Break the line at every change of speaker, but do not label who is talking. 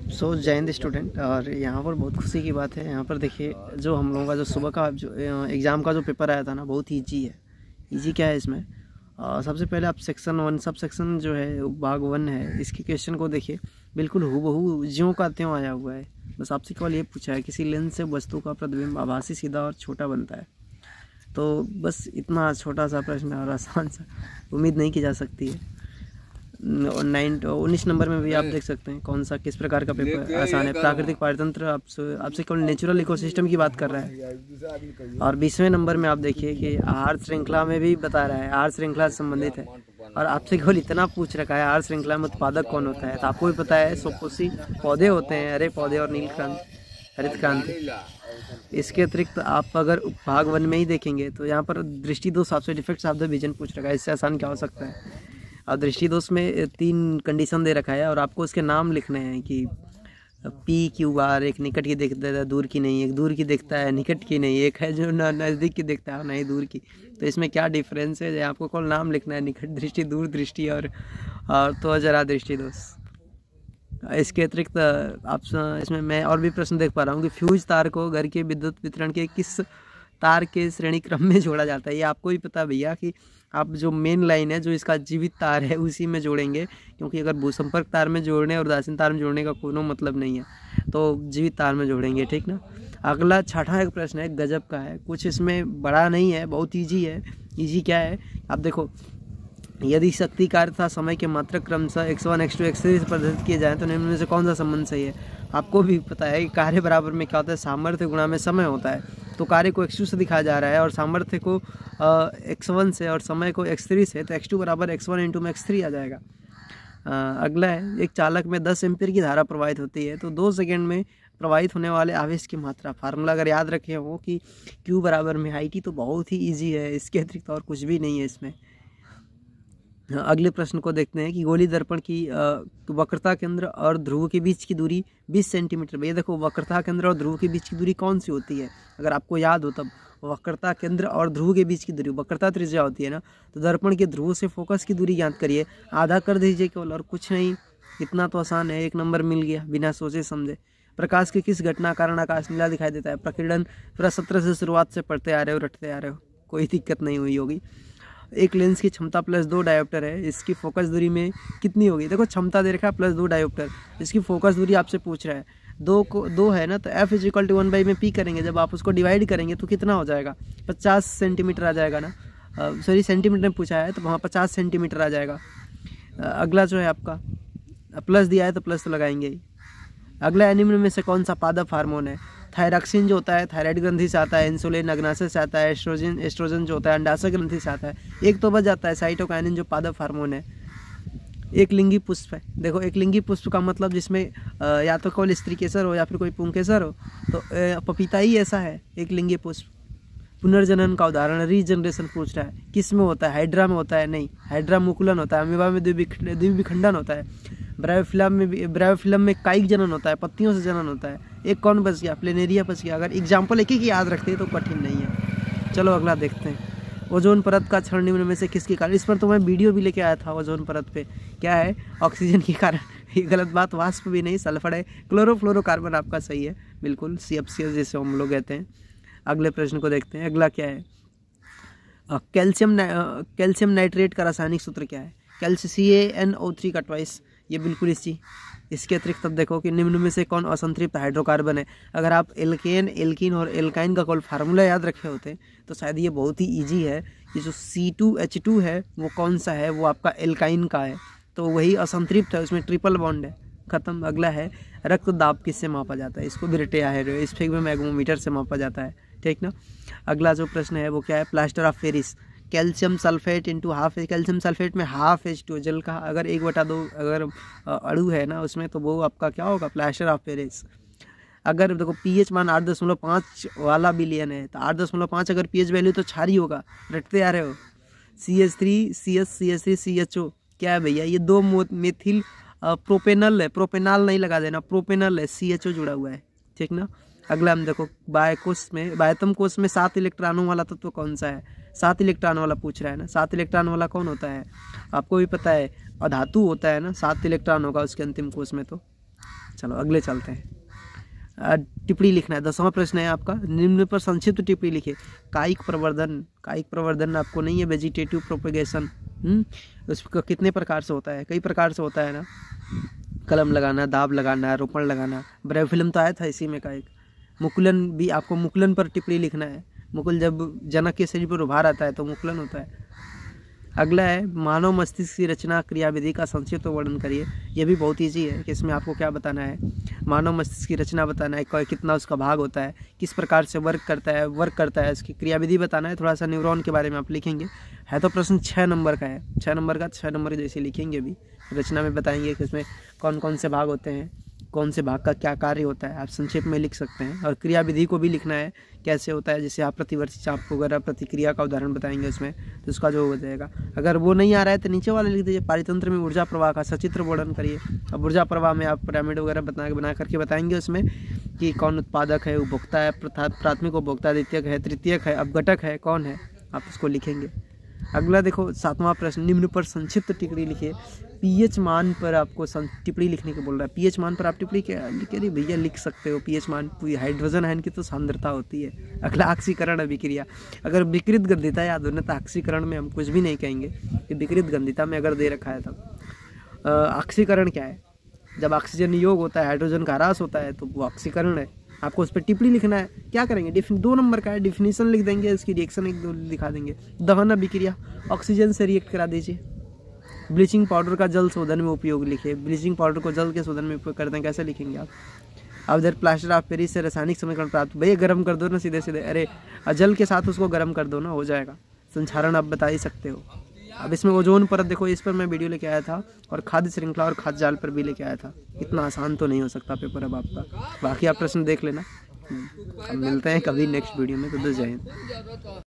जय हिंद स्टूडेंट। और यहाँ पर बहुत खुशी की बात है। यहाँ पर देखिए जो हम लोगों का जो सुबह का जो एग्ज़ाम का जो पेपर आया था ना, बहुत ईजी है। ईजी क्या है इसमें, सबसे पहले आप सेक्शन 1 सब सेक्शन जो है भाग 1 है, इसके क्वेश्चन को देखिए। बिल्कुल हूबहू ज्यों का त्यों आया हुआ है। बस आपसे केवल ये पूछा है किसी लेंस से वस्तु का प्रतिबिंब आभासी, सीधा और छोटा बनता है। तो बस इतना छोटा सा प्रश्न और आसान सा, उम्मीद नहीं की जा सकती है। और 19 नंबर में भी आप देख सकते हैं कौन सा किस प्रकार का पेपर आसान है। प्राकृतिक पारतंत्र आपसे केवल नेचुरल इकोसिस्टम की बात कर रहा है। और 20वें नंबर में आप देखिए कि आहार श्रृंखला में भी बता रहा है, आहार श्रृंखला से संबंधित है। और आपसे केवल इतना पूछ रखा है आहार श्रृंखला में उत्पादक कौन होता है। तो आपको भी पता है सोपोसी पौधे होते हैं, हरे पौधे और हरित क्रांति। इसके अतिरिक्त आप अगर भाग 1 में ही देखेंगे तो यहाँ पर दृष्टि दोष आपसे डिफेक्ट्स ऑफ द विजन पूछ रखा है। इससे आसान क्या हो सकता है। और दृष्टि दोष में 3 कंडीशन दे रखा है और आपको उसके नाम लिखने हैं कि PQR, एक निकट की देखता है दूर की नहीं, एक दूर की देखता है निकट की नहीं, एक है जो नज़दीक की देखता है नहीं दूर की। तो इसमें क्या डिफरेंस है, आपको कौन नाम लिखना है, निकट दृष्टि, दूर दृष्टि और तो जरा दृष्टि दोष। इसके अतिरिक्त आप इसमें मैं और भी प्रश्न देख पा रहा हूँ कि फ्यूज तार को घर के विद्युत वितरण के किस तार के श्रेणी क्रम में जोड़ा जाता है। ये आपको ही पता भैया कि आप जो मेन लाइन है, जो इसका जीवित तार है, उसी में जोड़ेंगे। क्योंकि अगर भूसंपर्क तार में जोड़ने और उदासीन तार में जोड़ने का कोई मतलब नहीं है, तो जीवित तार में जोड़ेंगे, ठीक ना। अगला छठा एक प्रश्न है, गजब का है, कुछ इसमें बड़ा नहीं है, बहुत ईजी है। ईजी क्या है, आप देखो, यदि शक्ति कार्य तथा समय के मात्रक क्रमशः x1 x2 x3 से प्रदर्शित किए जाएँ तो निम्न में से कौन सा संबंध सही है। आपको भी पता है कि कार्य बराबर में क्या होता है, सामर्थ्य गुणा में समय होता है। तो कार्य को x2 से दिखाया जा रहा है और सामर्थ्य को x1 से और समय को x3 से, तो x2 बराबर x1 इंटू में x3 आ जाएगा। अगला है, एक चालक में 10 एम्पीयर की धारा प्रवाहित होती है तो 2 सेकेंड में प्रवाहित होने वाले आवेश की मात्रा। फार्मूला अगर याद रखे हो कि Q बराबर में IT, तो बहुत ही ईजी है। इसके अतिरिक्त और कुछ भी नहीं है इसमें। अगले प्रश्न को देखते हैं कि गोली दर्पण की वक्रता केंद्र और ध्रुव के बीच की दूरी 20 सेंटीमीटर। भैया देखो, वक्रता केंद्र और ध्रुव के बीच की दूरी कौन सी होती है, अगर आपको याद हो तब। वक्रता केंद्र और ध्रुव के बीच की दूरी, वक्रता त्रिज्या होती है ना, तो दर्पण के ध्रुव से फोकस की दूरी ज्ञात करिए, आधा कर दीजिए केवल, और कुछ नहीं। इतना तो आसान है, 1 नंबर मिल गया बिना सोचे समझे। प्रकाश की किस घटना कारण आकाश नीला दिखाई देता है। प्रकीर्णन पूरा 17 से शुरुआत से पढ़ते आ रहे हो, रटते आ रहे हो, कोई दिक्कत नहीं हुई होगी। एक लेंस की क्षमता +2 डायोप्टर है, इसकी फोकस दूरी में कितनी होगी। देखो क्षमता दे रखा है +2 डायोप्टर, इसकी फोकस दूरी आपसे पूछ रहा है। 2 है ना, तो F = 1/, में P करेंगे, जब आप उसको डिवाइड करेंगे तो कितना हो जाएगा, 50 सेंटीमीटर आ जाएगा ना। सॉरी, सेंटीमीटर में पूछा है तो वहाँ 50 सेंटीमीटर आ जाएगा। अगला जो है आपका प्लस दिया है तो प्लस तो लगाएंगे ही। अगला निम्न में से कौन सा पादप हार्मोन है। थायरॉक्सिन जो होता है थायराइड ग्रंथि से आता है, इंसुलिन अग्नाशय से आता है, एस्ट्रोजन जो होता है अंडाशय ग्रंथि से आता है। एक तो बच जाता है साइटोकाइनिन जो पादप हार्मोन है। एक लिंगी पुष्प है, देखो एक लिंगी पुष्प का मतलब जिसमें या तो केवल स्त्री केसर हो या फिर कोई पुंकेसर हो, तो पपीता ही ऐसा है एक लिंगी पुष्प। पुनर्जनन का उदाहरण, रीजनरेशन पूछ रहा है, किस में होता है, हाइड्रा में होता है, नहीं, हाइड्रा मुकुलन होता है। अमीबा में द्विविखंडन होता है। ब्रायोफिलम में कायिक जनन होता है, पत्तियों से जनन होता है। एक कौन बच गया, प्लेनेरिया बच गया। अगर एग्जाम्पल एक ही याद रखते हैं तो कठिन नहीं है। चलो अगला देखते हैं। ओजोन परत का क्षरण निम्न में से किसके कारण। इस पर तो मैं वीडियो भी लेके आया था। ओजोन परत पे क्या है, ऑक्सीजन के कारण। ये गलत बात, वाष्प भी नहीं, सल्फर है। क्लोरोफ्लोरोकार्बन आपका सही है, बिल्कुल, CFCS जैसे हम लोग कहते हैं। अगले प्रश्न को देखते हैं। अगला क्या है, कैल्शियम नाइट्रेट का रासायनिक सूत्र क्या है। CaNO3 का ट्वाइस, ये बिल्कुल इसी। इसके अतिरिक्त अब देखो कि निम्न में से कौन असंतृप्त हाइड्रोकार्बन है। अगर आप एल्केन, एल्कीन और एल्काइन का कॉल फार्मूला याद रखे होते तो शायद ये बहुत ही इजी है। ये जो C2H2 है वो कौन सा है, वो आपका एल्काइन का है, तो वही असंतृप्त है, उसमें ट्रिपल बॉन्ड है। खत्म। अगला है, रक्त दाब किससे मापा जाता है। इसको भी रटे है, स्फिग्मोमीटर से मापा जाता है, ठीक ना। अगला जो प्रश्न है वो क्या है, plaster of Paris. Calcium sulphate into half, calcium sulphate में हाफ H2 जल का अगर 1/2 अगर अणु है ना उसमें, तो वो आपका क्या होगा, प्लास्टर ऑफ पेरिस। अगर देखो pH मान 8.5 वाला बिलियन है, तो 8.5 अगर pH वैल्यू तो क्षारी होगा, रटते आ रहे हो। CH3 CS CH3 CHO क्या है भैया, ये 2 मेथिल प्रोपेनल है, प्रोपेनॉल नहीं लगा देना, प्रोपेनल है, CHO जुड़ा हुआ है, ठीक ना। अगला हम देखो, बाह्यतम कोष में 7 इलेक्ट्रॉनों वाला तत्व कौन सा है। 7 इलेक्ट्रॉन वाला पूछ रहा है ना, 7 इलेक्ट्रॉन वाला कौन होता है, आपको भी पता है, अधातु होता है ना, 7 इलेक्ट्रॉन होगा उसके अंतिम कोष में। तो चलो अगले चलते हैं। टिप्पणी लिखना है। 10वां प्रश्न है आपका, निम्न पर संक्षिप्त टिप्पणी लिखिए। कायिक प्रवर्धन आपको नहीं है, वेजिटेटिव प्रोपेगेशन उसका कितने प्रकार से होता है? कई प्रकार से होता है ना, कलम लगाना, दाब लगाना, रोपण लगाना। ब्रायोफिल्म तो आया था इसी में का एक। मुकुलन भी, आपको मुकुलन पर टिप्पणी लिखना है। मुकुल जब जनक के शरीर पर उभार आता है तो मुकुलन होता है। अगला है मानव मस्तिष्क की रचना क्रियाविधि का संक्षिप्त वर्णन करिए। यह भी बहुत ईजी है कि इसमें आपको क्या बताना है, मानव मस्तिष्क की रचना बताना है, कितना उसका भाग होता है, किस प्रकार से वर्क करता है, इसकी क्रियाविधि बताना है। थोड़ा सा न्यूरॉन के बारे में आप लिखेंगे। है तो प्रश्न 6 नंबर का है, 6 नंबर जैसे लिखेंगे भी। रचना में बताएंगे कि इसमें कौन कौन से भाग होते हैं, कौन से भाग का क्या कार्य होता है, आप संक्षेप में लिख सकते हैं। और क्रियाविधि को भी लिखना है कैसे होता है, जैसे आप प्रतिवर्ती चाप वगैरह प्रतिक्रिया का उदाहरण बताएंगे उसमें, तो उसका जो हो जाएगा। अगर वो नहीं आ रहा है तो नीचे वाले लिख दीजिए। पारितंत्र में ऊर्जा प्रवाह का सचित्र वर्णन करिए। अब ऊर्जा प्रवाह में आप पिरामिड वगैरह बना करके बताएंगे उसमें कि कौन उत्पादक है, उपभोक्ता है, प्राथमिक उपभोक्ता, द्वितीयक है, तृतीयक है, अपघटक है, कौन है, आप उसको लिखेंगे। अगला देखो 7वां प्रश्न, निम्न पर संक्षिप्त टिप्पणी लिखिए। पीएच मान पर आपको टिप्पणी लिखने को बोल रहा है। पीएच मान पर आप टिप्पणी क्या भैया लिख सकते हो। पीएच मान हाइड्रोजन आयन की तो सांद्रता होती है। अगला ऑक्सीकरण अभिक्रिया। अगर विकृत गंधिता याद हो ना तो ऑक्सीकरण में हम कुछ भी नहीं कहेंगे कि विकृत गंधिता में अगर दे रखा है तब। ऑक्सीकरण क्या है, जब ऑक्सीजन योग होता है, हाइड्रोजन का ह्रास होता है तो वो ऑक्सीकरण है। आपको उस पर टिप्पणी लिखना है। क्या करेंगे, 2 नंबर का है, डिफिनीशन लिख देंगे, इसकी रिएक्शन 1-2 दिखा देंगे। दहन अभिक्रिया, ऑक्सीजन से रिएक्ट करा दीजिए। ब्लीचिंग पाउडर का जल शोधन में उपयोग लिखिए। ब्लीचिंग पाउडर को जल के शोधन में उपयोग करते हैं, कैसे लिखेंगे आप। अब इधर प्लास्टर ऑफ पेरिस से रासायनिक समीकरण प्राप्त, भैया गर्म कर दो ना सीधे सीधे, अरे जल के साथ उसको गर्म कर दो ना, हो जाएगा। संक्षारण आप बता ही सकते हो। अब इसमें ओजोन परत देखो, इस पर मैं वीडियो लेके आया था, और खाद्य श्रृंखला और खाद्य जाल पर भी लेके आया था। इतना आसान तो नहीं हो सकता पेपर अब आपका, बाकी आप प्रश्न देख लेना। अब मिलते हैं कभी नेक्स्ट वीडियो में, तो जय हिंद।